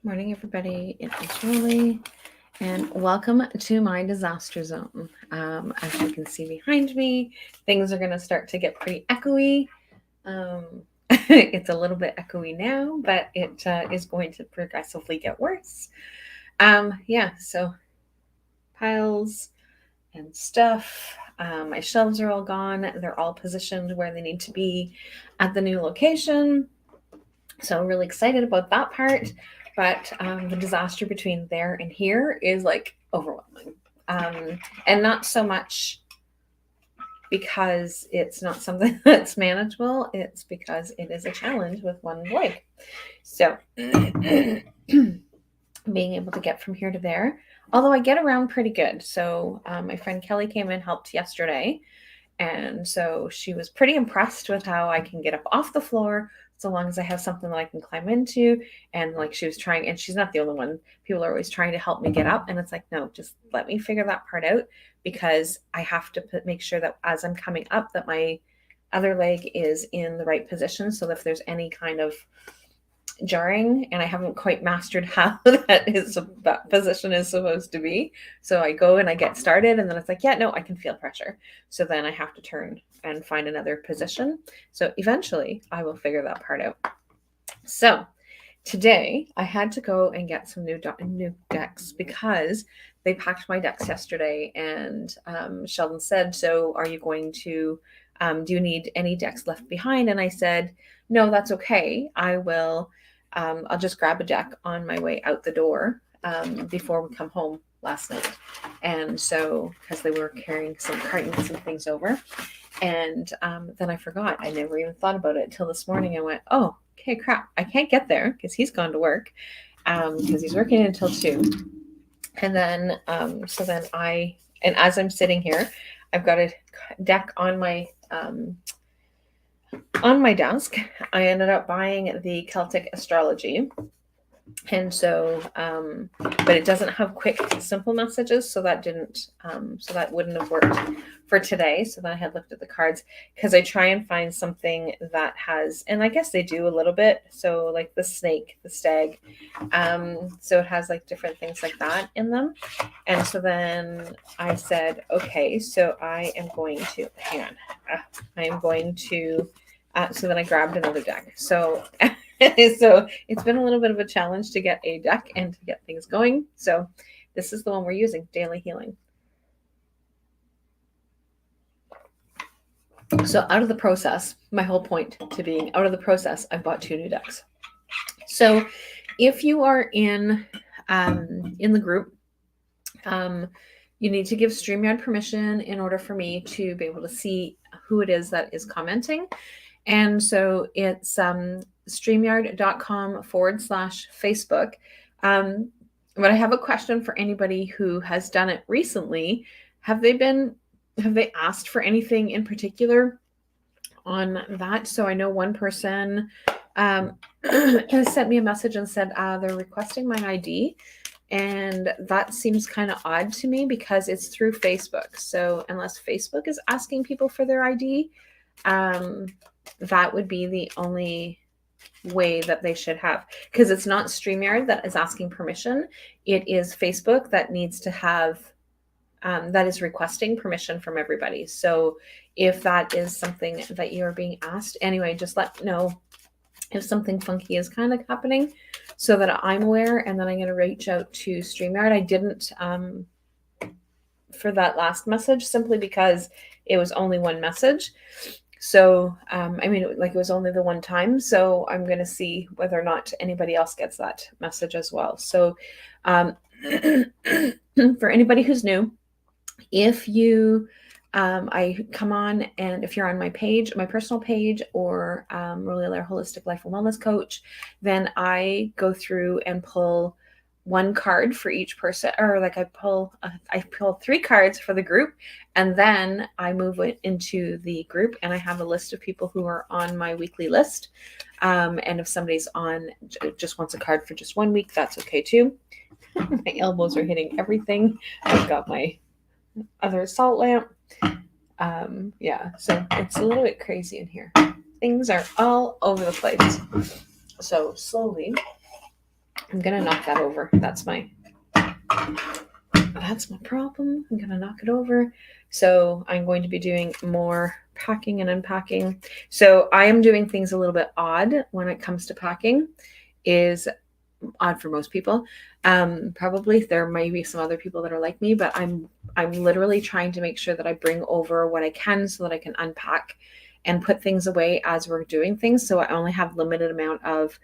Morning, everybody. It is Rollie, and welcome to my disaster zone. As you can see behind me, things are going to start to get pretty echoey. It's a little bit echoey now, but it is going to progressively get worse. So piles and stuff. My shelves are all gone. They're all positioned where they need to be at the new location. So I'm really excited about that part. But the disaster between there and here is like overwhelming. And not so much because it's not something that's manageable, it's because it is a challenge with one leg. So being able to get from here to there, although I get around pretty good. So my friend Kelly came and helped yesterday. And so she was pretty impressed with how I can get up off the floor so long as I have something that I can climb into. And like she was trying, and she's not the only one. People are always trying to help me get up. And it's like, no, just let me figure that part out because I have to make sure that as I'm coming up that my other leg is in the right position. So if there's any kind of jarring and I haven't quite mastered how that position is supposed to be. So I go and I get started and then it's like, yeah, no, I can feel pressure. So then I have to turn and find another position. So eventually I will figure that part out. So today I had to go and get some new decks because they packed my decks yesterday and Sheldon said, so are you going to, do you need any decks left behind? And I said, no, that's okay. I will I'll just grab a deck on my way out the door before we come home last night. And so, because they were carrying some cartons and things over. And then I forgot. I never even thought about it until this morning. I went, oh, okay, crap. I can't get there because he's gone to work because he's working until 2. And then, and as I'm sitting here, I've got a deck on my desk. I ended up buying the Celtic Astrology. And so, but it doesn't have quick, simple messages. So that wouldn't have worked for today. So then I had looked at the cards because I try and find something that has, and I guess they do a little bit. So like the snake, the stag. So it has like different things like that in them. And so then I said, okay, so I am going to, so then I grabbed another deck. So it's been a little bit of a challenge to get a deck and to get things going. So this is the one we're using, Daily Healing. So out of the process, my whole point to being out of the process, I've bought 2 new decks. So if you are in the group, you need to give StreamYard permission in order for me to be able to see who it is that is commenting. And so it's streamyard.com/Facebook. But I have a question for anybody who has done it recently. Have they asked for anything in particular on that? So I know one person has sent me a message and said they're requesting my ID. And that seems kind of odd to me because it's through Facebook. So unless Facebook is asking people for their ID, that would be the only way that they should have, because it's not StreamYard that is asking permission. It is Facebook that needs to have, that is requesting permission from everybody. So if that is something that you're being asked, anyway, just let me know if something funky is kind of happening so that I'm aware, and then I'm going to reach out to StreamYard. I didn't for that last message simply because it was only one message. So, it was only the one time. So I'm going to see whether or not anybody else gets that message as well. So for anybody who's new, if you, I come on, and if you're on my page, my personal page, or Rollie Holistic Life and Wellness Coach, then I go through and pull one card for each person, or like I pull 3 cards for the group, and then I move it into the group, and I have a list of people who are on my weekly list. And if somebody's on just wants a card for just 1 week, that's okay too. My elbows are hitting everything. I've got my other salt lamp. So it's a little bit crazy in here. Things are all over the place. So slowly I'm going to knock that over. That's my problem. I'm going to knock it over. So I'm going to be doing more packing and unpacking. So I am doing things a little bit odd when it comes to packing. Is odd for most people. Probably there might be some other people that are like me, but I'm literally trying to make sure that I bring over what I can so that I can unpack and put things away as we're doing things. So I only have limited amount of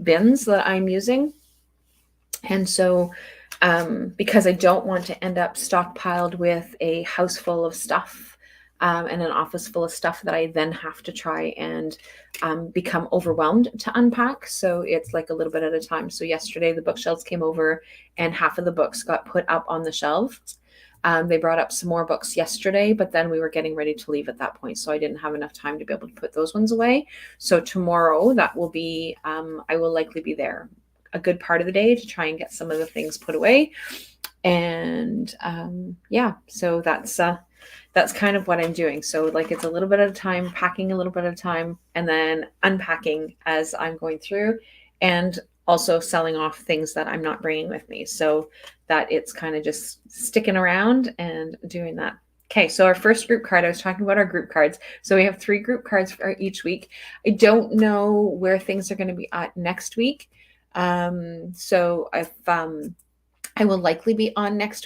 bins that I'm using. And so because I don't want to end up stockpiled with a house full of stuff and an office full of stuff that I then have to try and become overwhelmed to unpack. So it's like a little bit at a time. So yesterday the bookshelves came over and half of the books got put up on the shelves. They brought up some more books yesterday, but then we were getting ready to leave at that point. So I didn't have enough time to be able to put those ones away. So tomorrow that will be, I will likely be there a good part of the day to try and get some of the things put away. And yeah, so that's kind of what I'm doing. So like it's a little bit at a time, packing a little bit at a time, and then unpacking as I'm going through, and also selling off things that I'm not bringing with me. So that it's kind of just sticking around and doing that. Okay, so our first group card, I was talking about our group cards. So we have 3 group cards for each week. I don't know where things are going to be at next week. So if I will likely be on next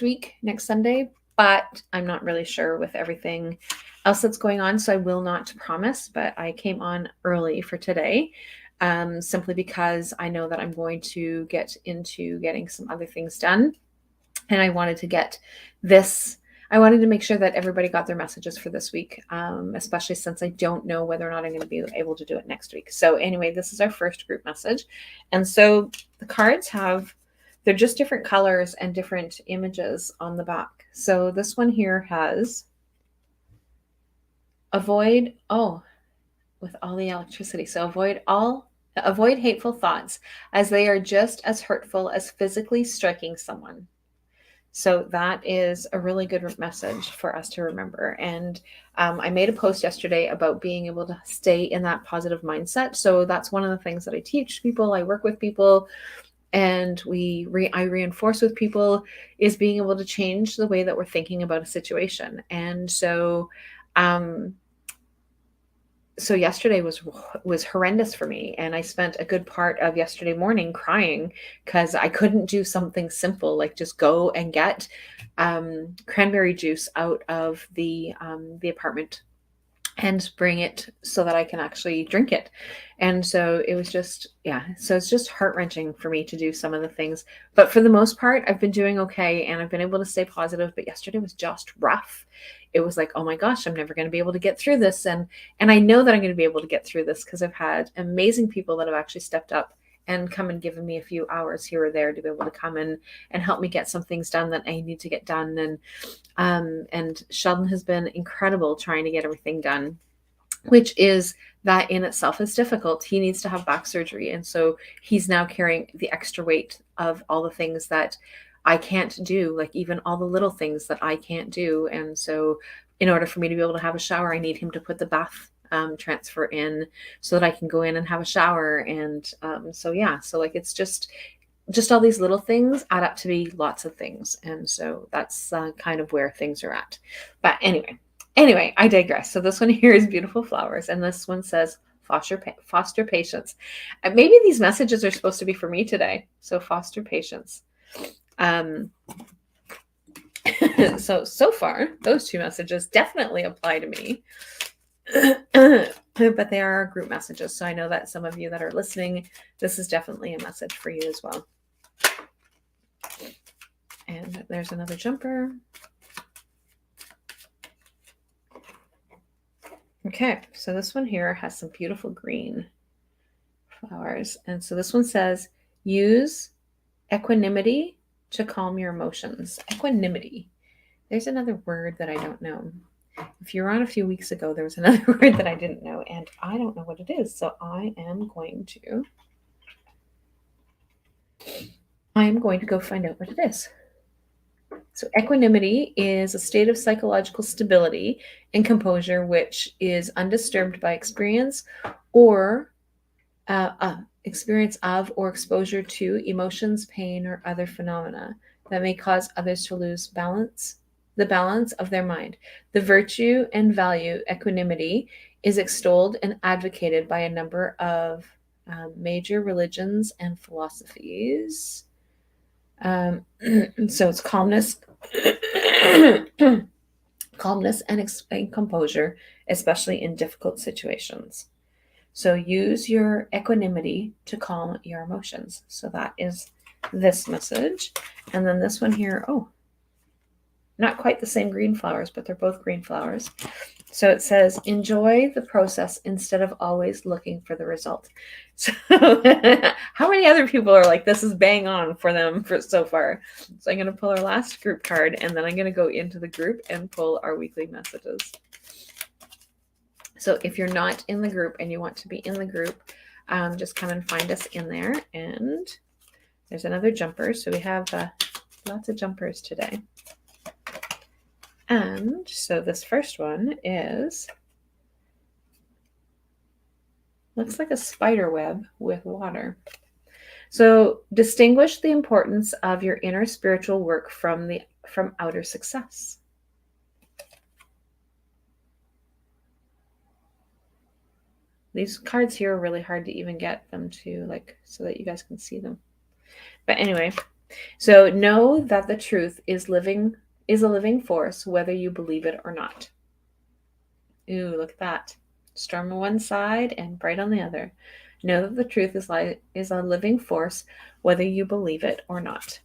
Sunday, but I'm not really sure with everything else that's going on. So I will not promise, but I came on early for today, simply because I know that I'm going to get into getting some other things done. And I wanted to make sure that everybody got their messages for this week, especially since I don't know whether or not I'm going to be able to do it next week. So anyway, this is our first group message. And so the cards they're just different colors and different images on the back. So this one here has avoid with all the electricity. So avoid hateful thoughts, as they are just as hurtful as physically striking someone. So that is a really good message for us to remember. And I made a post yesterday about being able to stay in that positive mindset. So that's one of the things that I teach people. I work with people, and I reinforce with people is being able to change the way that we're thinking about a situation. And so yesterday was horrendous for me, and I spent a good part of yesterday morning crying because I couldn't do something simple like just go and get cranberry juice out of the apartment and bring it so that I can actually drink it. And so it was just, so it's just heart-wrenching for me to do some of the things. But for the most part, I've been doing okay, and I've been able to stay positive. But yesterday was just rough. It was like, oh my gosh, I'm never going to be able to get through this. And I know that I'm going to be able to get through this because I've had amazing people that have actually stepped up and come and given me a few hours here or there to be able to come in and help me get some things done that I need to get done. And Sheldon has been incredible trying to get everything done, which is that in itself is difficult. He needs to have back surgery. And so he's now carrying the extra weight of all the things that I can't do, like even all the little things that I can't do. And so in order for me to be able to have a shower, I need him to put the bath transfer in so that I can go in and have a shower. And so like it's just all these little things add up to be lots of things. And so that's kind of where things are at. But anyway, I digress. So this one here is beautiful flowers, and this one says foster patience. Maybe these messages are supposed to be for me today. So foster patience. So far, those 2 messages definitely apply to me. But they are group messages. So I know that some of you that are listening, this is definitely a message for you as well. And there's another jumper. Okay, so this one here has some beautiful green flowers. And so this one says, use equanimity to calm your emotions. Equanimity. There's another word that I don't know. If you were on a few weeks ago, there was another word that I didn't know, and I don't know what it is. So I am going to go find out what it is. So equanimity is a state of psychological stability and composure which is undisturbed by experience or experience of, or exposure to emotions, pain, or other phenomena that may cause others to lose the balance of their mind. The virtue and value equanimity is extolled and advocated by a number of major religions and philosophies. So it's calmness, calmness and composure, especially in difficult situations. So use your equanimity to calm your emotions. So that is this message. And then this one here, oh, not quite the same green flowers, but they're both green flowers. So it says, enjoy the process instead of always looking for the result. So how many other people are like, this is bang on for them for so far? So I'm going to pull our last group card, and then I'm going to go into the group and pull our weekly messages. So if you're not in the group and you want to be in the group, just come and find us in there. And there's another jumper. So we have lots of jumpers today. And so this first one looks like a spider web with water. So distinguish the importance of your inner spiritual work from outer success. These cards here are really hard to even get them to, like, so that you guys can see them. But anyway, so know that the truth is a living force, whether you believe it or not. Ooh, look at that. Storm on one side and bright on the other. Know that the truth is a living force, whether you believe it or not.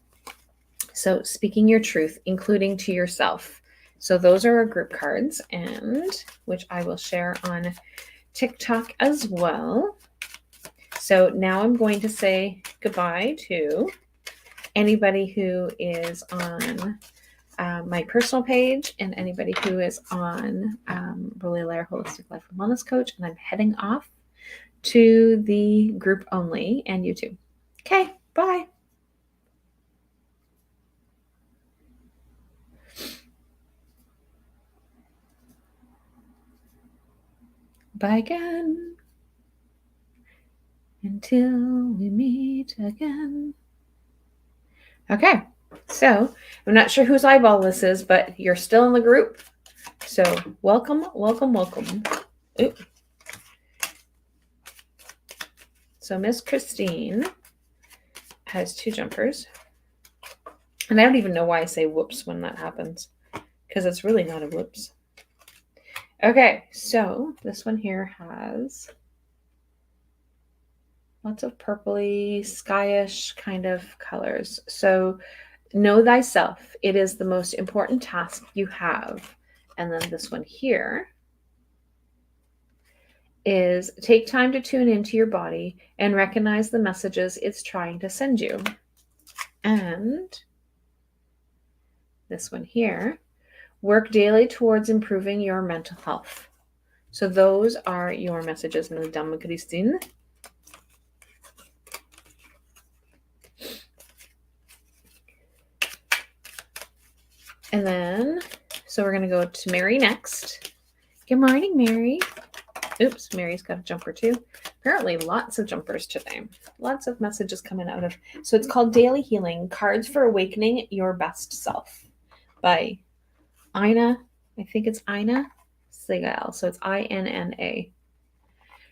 So speaking your truth, including to yourself. So those are our group cards, and which I will share on TikTok as well. So now I'm going to say goodbye to anybody who is on my personal page and anybody who is on Rollie Holistic Life and Wellness Coach, and I'm heading off to the group only and YouTube. Okay, bye. Bye again. Until we meet again. Okay, so I'm not sure whose eyeball this is, but you're still in the group. So welcome, welcome, welcome. Ooh. So Miss Christine has two jumpers. And I don't even know why I say whoops when that happens, because it's really not a whoops. Okay, so this one here has lots of purpley, skyish kind of colors. So know thyself. It is the most important task you have. And then this one here is take time to tune into your body and recognize the messages it's trying to send you. And this one here, work daily towards improving your mental health. So those are your messages, Madame Christine. And then, so we're going to go to Mary next. Good morning, Mary. Oops, Mary's got a jumper too. Apparently lots of jumpers today. Lots of messages coming out of. So it's called Daily Healing, Cards for Awakening Your Best Self by Ina. I think it's Ina Segal. So it's INNA.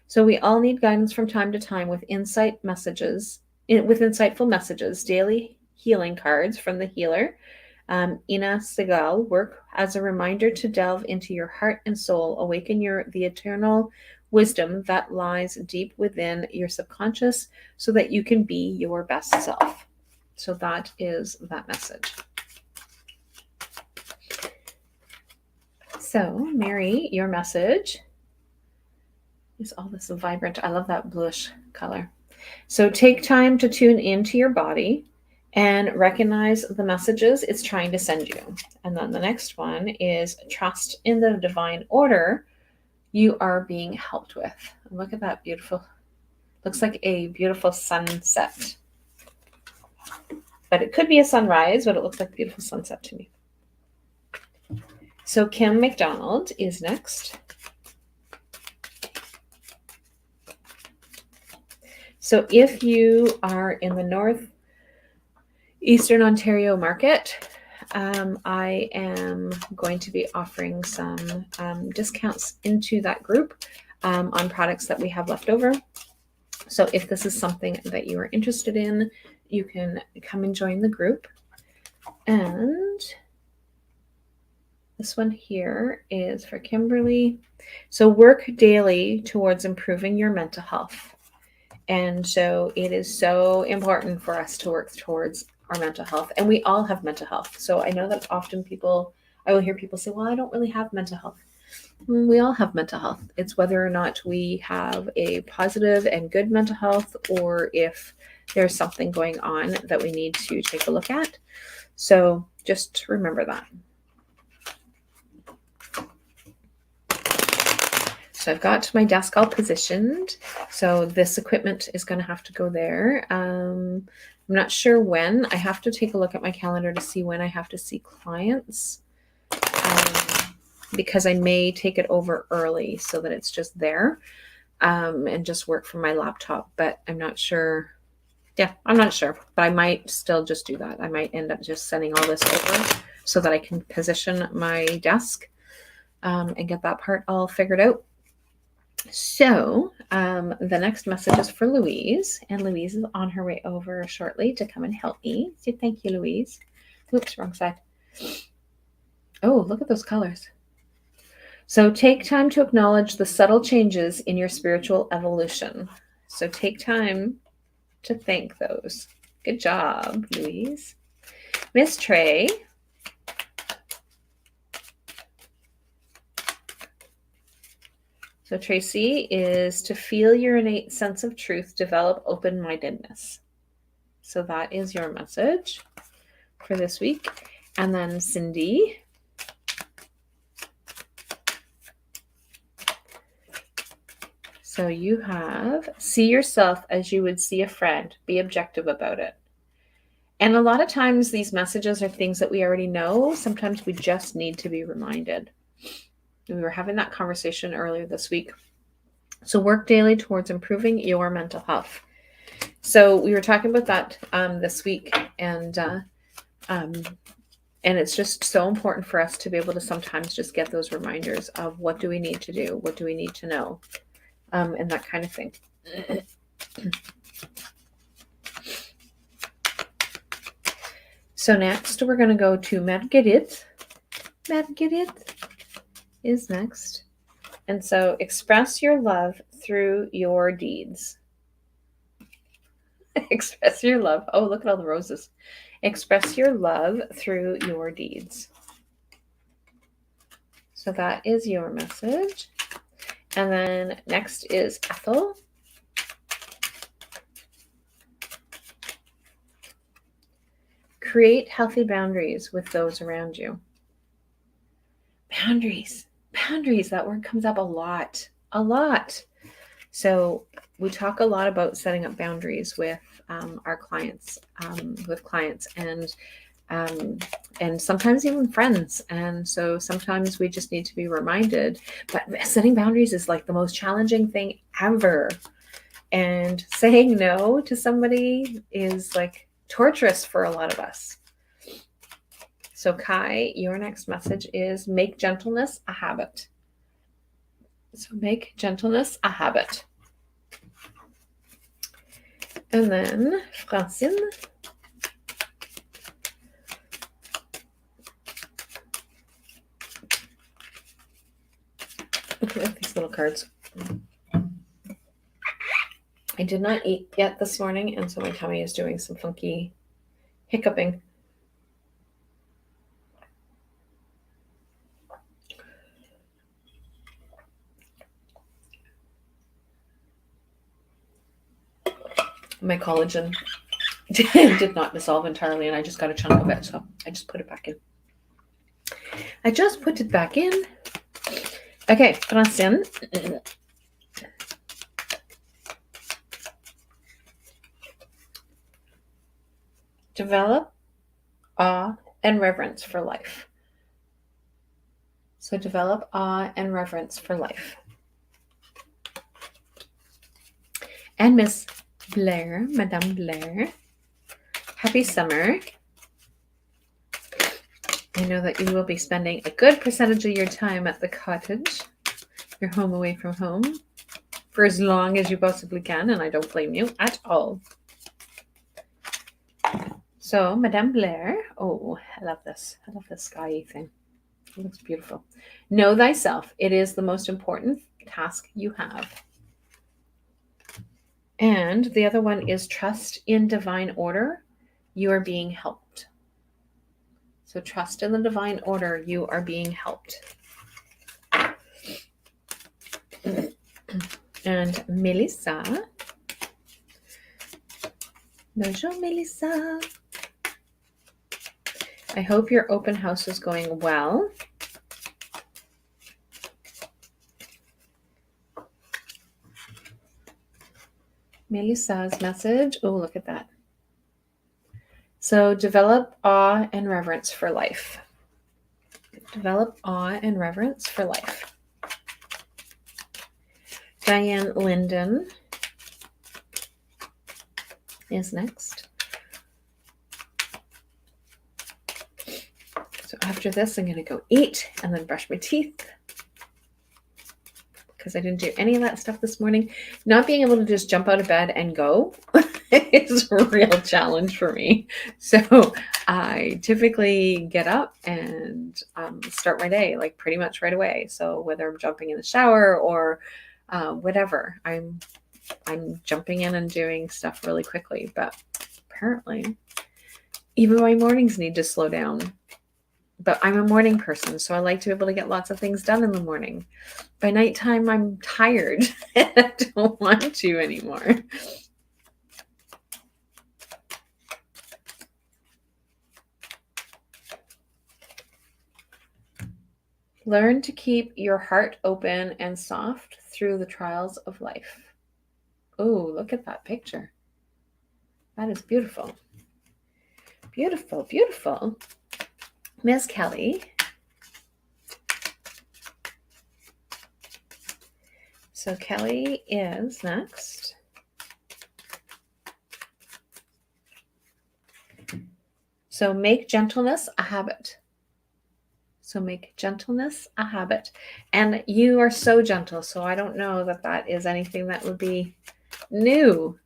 So we all need guidance from time to time with insightful messages. Daily healing cards from the healer. Ina Segal work as a reminder to delve into your heart and soul, awaken the eternal wisdom that lies deep within your subconscious so that you can be your best self. So that is that message. So Mary, your message is all this vibrant. I love that bluish color. So take time to tune into your body and recognize the messages it's trying to send you. And then the next one is trust in the divine order you are being helped with. Look at that beautiful, looks like a beautiful sunset. But it could be a sunrise, but it looks like a beautiful sunset to me. So Kim Mcdonald is next. So if you are in the Northeastern Ontario market, I am going to be offering some discounts into that group on products that we have left over. So if this is something that you are interested in, you can come and join the group. And this one here is for Kimberly. So work daily towards improving your mental health. And so it is so important for us to work towards our mental health. And we all have mental health. So I know that often I will hear people say, well, I don't really have mental health. We all have mental health. It's whether or not we have a positive and good mental health, or if there's something going on that we need to take a look at. So just remember that. So I've got my desk all positioned. So this equipment is going to have to go there. I'm not sure when. I have to take a look at my calendar to see when I have to see clients, because I may take it over early so that it's just there and just work from my laptop. But I'm not sure. Yeah, I'm not sure. But I might still just do that. I might end up just sending all this over so that I can position my desk and get that part all figured out. So the next message is for Louise, and Louise is on her way over shortly to come and help me. So thank you, Louise. Oops, wrong side. Oh, look at those colors. So take time to acknowledge the subtle changes in your spiritual evolution. So take time to thank those. Good job, Louise. Miss Trey. So Tracy is to feel your innate sense of truth, develop open-mindedness. So that is your message for this week. And then Cindy. So you have, see yourself as you would see a friend. Be objective about it. And a lot of times these messages are things that we already know. Sometimes we just need to be reminded. We were having that conversation earlier this week. So work daily towards improving your mental health. So we were talking about that this week, and it's just so important for us to be able to sometimes just get those reminders of what do we need to do, what do we need to know, and that kind of thing. So next we're going to go to Marguerite. Marguerite is next. And so express your love through your deeds. Express your love. Oh, look at all the roses. Express your love through your deeds. So that is your message. And then next is Ethel. Create healthy boundaries with those around you. Boundaries. Boundaries. That word comes up a lot. A lot. So we talk a lot about setting up boundaries with our clients, and sometimes even friends. And so sometimes we just need to be reminded. But setting boundaries is like the most challenging thing ever. And saying no to somebody is like torturous for a lot of us. So Kai, your next message is make gentleness a habit. So make gentleness a habit. And then Francine. Look at these little cards. I did not eat yet this morning, and so my tummy is doing some funky hiccuping. My collagen did not dissolve entirely, and I just got a chunk of it, so I just put it back in. Okay, Francine. Develop awe and reverence for life. So develop awe and reverence for life. And Miss Blair, Madame Blair. Happy summer. I know that you will be spending a good percentage of your time at the cottage, your home away from home, for as long as you possibly can, and I don't blame you at all. So, Madame Blair, oh, I love this. I love this sky thing. It looks beautiful. Know thyself. It is the most important task you have. And the other one is trust in divine order. You are being helped. So trust in the divine order. You are being helped. And Melissa. Bonjour, Melissa. I hope your open house is going well. Melissa's message. Oh, look at that. So develop awe and reverence for life. Develop awe and reverence for life. Diane Linden is next. So after this, I'm going to go eat and then brush my teeth because I didn't do any of that stuff this morning. Not being able to just jump out of bed and go is a real challenge for me. So I typically get up and start my day like pretty much right away. So whether I'm jumping in the shower or whatever, I'm jumping in and doing stuff really quickly. But apparently, even my mornings need to slow down. But I'm a morning person, so I like to be able to get lots of things done in the morning. By nighttime, I'm tired and I don't want to anymore. Learn to keep your heart open and soft through the trials of life. Oh, look at that picture. That is beautiful. Beautiful, beautiful. Miss Kelly. So Kelly is next. So make gentleness a habit. So make gentleness a habit. And you are so gentle, so I don't know that that is anything that would be new.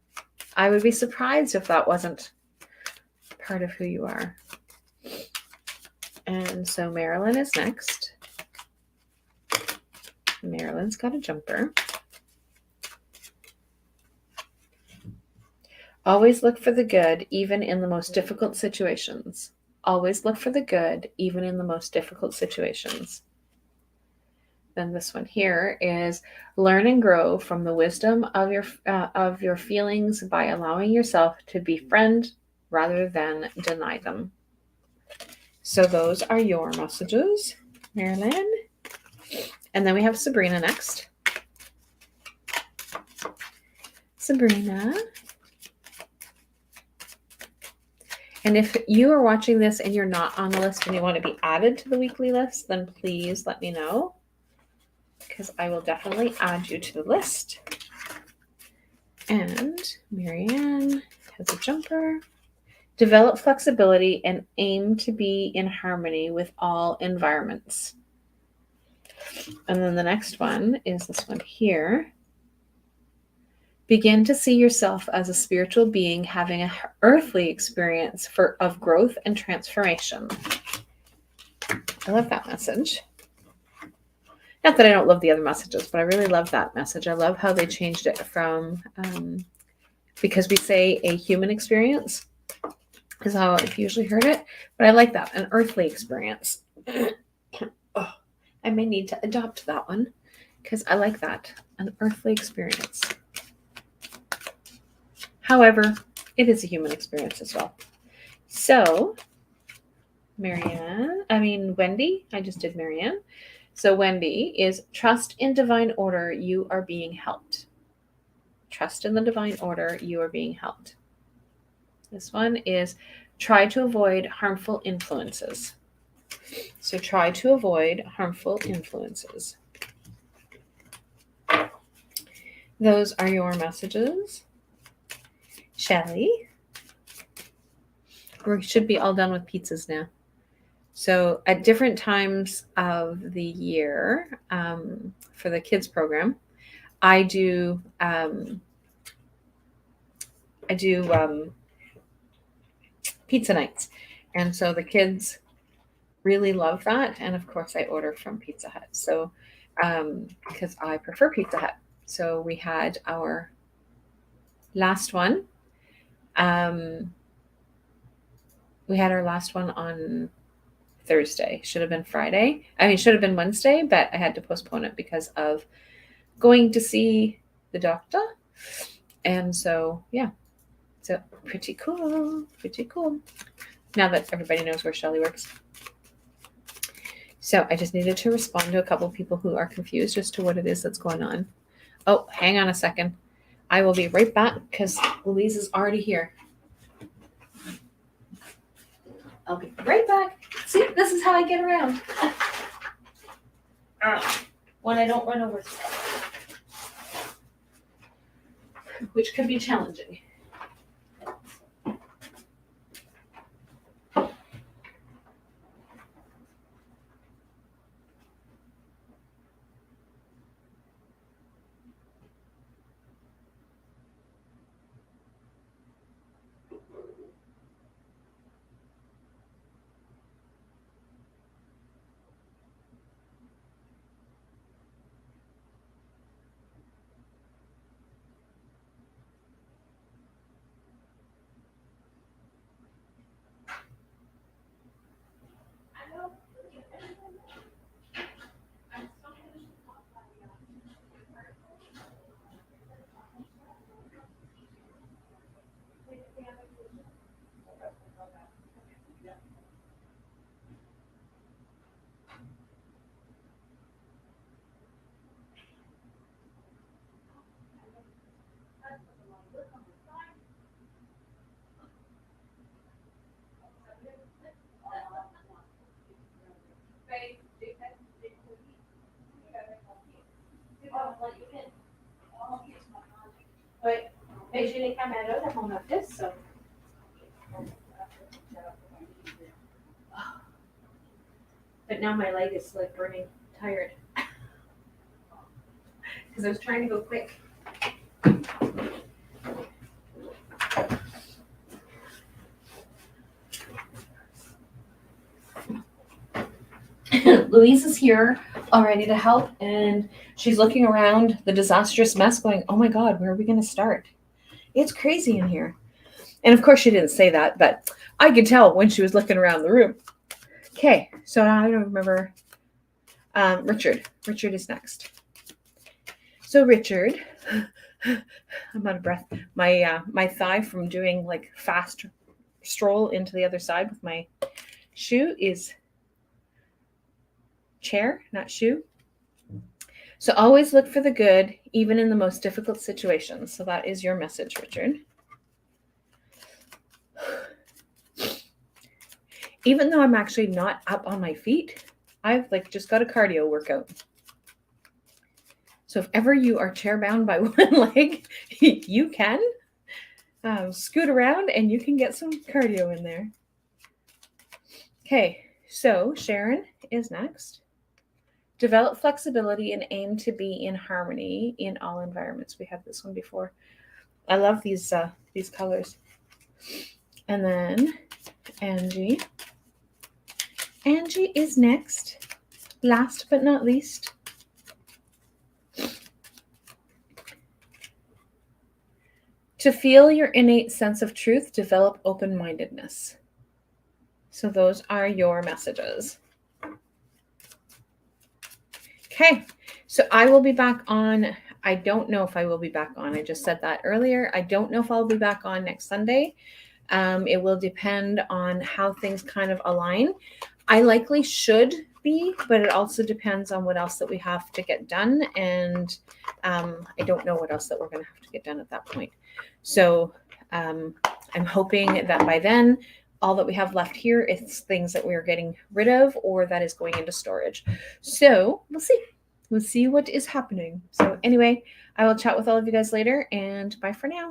I would be surprised if that wasn't part of who you are. And so Marilyn is next. Marilyn's got a jumper. Always look for the good, even in the most difficult situations. Always look for the good, even in the most difficult situations. Then this one here is learn and grow from the wisdom of your feelings by allowing yourself to befriend rather than deny them. So those are your messages, Marilyn. And then we have Sabrina next. Sabrina. And if you are watching this and you're not on the list and you want to be added to the weekly list, then please let me know, because I will definitely add you to the list. And Marianne has a jumper. Develop flexibility and aim to be in harmony with all environments. And then the next one is this one here. Begin to see yourself as a spiritual being having an earthly experience of growth and transformation. I love that message. Not that I don't love the other messages, but I really love that message. I love how they changed it from, because we say a human experience is how I've usually heard it, but I like that, an earthly experience. Oh, I may need to adopt that one because I like that, an earthly experience. However, it is a human experience as well. So, Wendy, I just did Marianne. So Wendy is trust in divine order, you are being helped. Trust in the divine order, you are being helped. This one is try to avoid harmful influences. So try to avoid harmful influences. Those are your messages. Shelly. We should be all done with pizzas now. So at different times of the year, for the kids program, I do pizza nights, and so the kids really love that. And of course, I order from Pizza Hut. So because I prefer Pizza Hut. So we had our last one. We had our last one on Thursday. Should have been Friday. I mean, should have been Wednesday, but I had to postpone it because of going to see the doctor. And so, yeah. So pretty cool. Pretty cool. Now that everybody knows where Shelly works. So I just needed to respond to a couple of people who are confused as to what it is that's going on. Oh, hang on a second. I will be right back because Louise is already here. I'll be right back. See, this is how I get around. When I don't run over stuff. Which can be challenging. But mais j'ai les caméras dans mon office, so. But now my leg is like burning tired. Because I was trying to go quick. Louise is here all ready to help, and she's looking around the disastrous mess going, oh my God, where are we going to start? It's crazy in here. And of course she didn't say that, but I could tell when she was looking around the room. Okay, so I don't remember. Richard. Richard is next. So Richard, I'm out of breath. My thigh from doing like fast stroll into the other side with my shoe is chair, not shoe. So always look for the good, even in the most difficult situations. So that is your message, Richard. Even though I'm actually not up on my feet, I've like just got a cardio workout. So if ever you are chair bound by one leg, you can scoot around and you can get some cardio in there. Okay, so Sharon is next. Develop flexibility and aim to be in harmony in all environments. We had this one before. I love these colors. And then Angie. Angie is next. Last but not least. To feel your innate sense of truth, develop open-mindedness. So those are your messages. Okay, so I will be back on. I don't know if I will be back on. I just said that earlier. I don't know if I'll be back on next Sunday. It will depend on how things kind of align. I likely should be, but it also depends on what else that we have to get done. And I don't know what else that we're going to have to get done at that point. So I'm hoping that by then, all that we have left here is things that we are getting rid of or that is going into storage. So we'll see. We'll see what is happening. So anyway, I will chat with all of you guys later, and bye for now.